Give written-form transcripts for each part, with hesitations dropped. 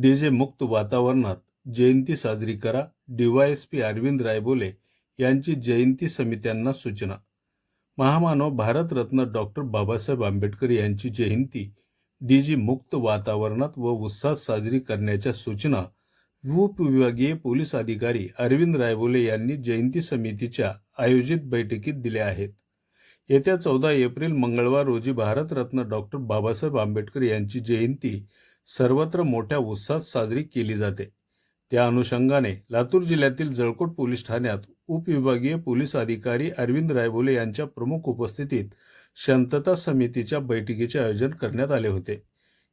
DJ मुक्त वातावरणात जयंती साजरी करा. डीवायएसपी अरविंद रायबोले यांची जयंती समित्यांना सूचना. महामानव भारतरत्न डॉक्टर बाबासाहेब आंबेडकर यांची जयंती डीजे मुक्त वातावरणात व उत्साहात साजरी करण्याच्या सूचना उपविभागीय पोलीस अधिकारी अरविंद रायबोले यांनी जयंती समितीच्या आयोजित बैठकीत दिल्या आहेत. येत्या 14 एप्रिल मंगळवार रोजी भारतरत्न डॉक्टर बाबासाहेब आंबेडकर यांची जयंती सर्वत्र मोठ्या उत्साहात साजरी केली जाते. त्या अनुषंगाने लातूर जिल्ह्यातील जळकोट पोलीस ठाण्यात उपविभागीय पोलीस अधिकारी अरविंद रायबोले यांच्या प्रमुख उपस्थितीत शांतता समितीच्या बैठकीचे आयोजन करण्यात आले होते.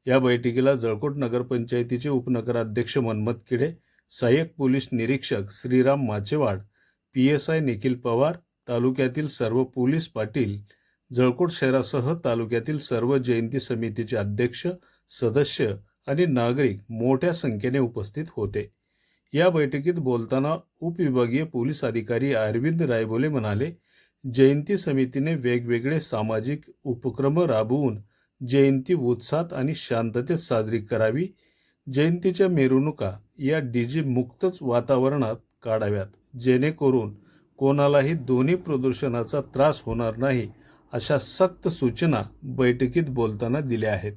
या बैठकीला जळकोट नगरपंचायतीचे उपनगराध्यक्ष मनमत किडे, सहाय्यक पोलीस निरीक्षक श्रीराम माचेवाड, PSI निखिल पवार, तालुक्यातील सर्व पोलीस पाटील, जळकोट शहरासह तालुक्यातील सर्व जयंती समितीचे अध्यक्ष, सदस्य आणि नागरिक मोठ्या संख्येने उपस्थित होते. या बैठकीत बोलताना उपविभागीय पोलीस अधिकारी अरविंद रायबोले म्हणाले, जयंती समितीने वेगवेगळे सामाजिक उपक्रम राबवून जयंती उत्साहात आणि शांततेत साजरी करावी. जयंतीच्या मिरवणुका या डीजे मुक्तच वातावरणात काढाव्यात, जेणेकरून कोणालाही ध्वनी प्रदूषणाचा त्रास होणार नाही, अशा सक्त सूचना बैठकीत बोलताना दिल्या आहेत.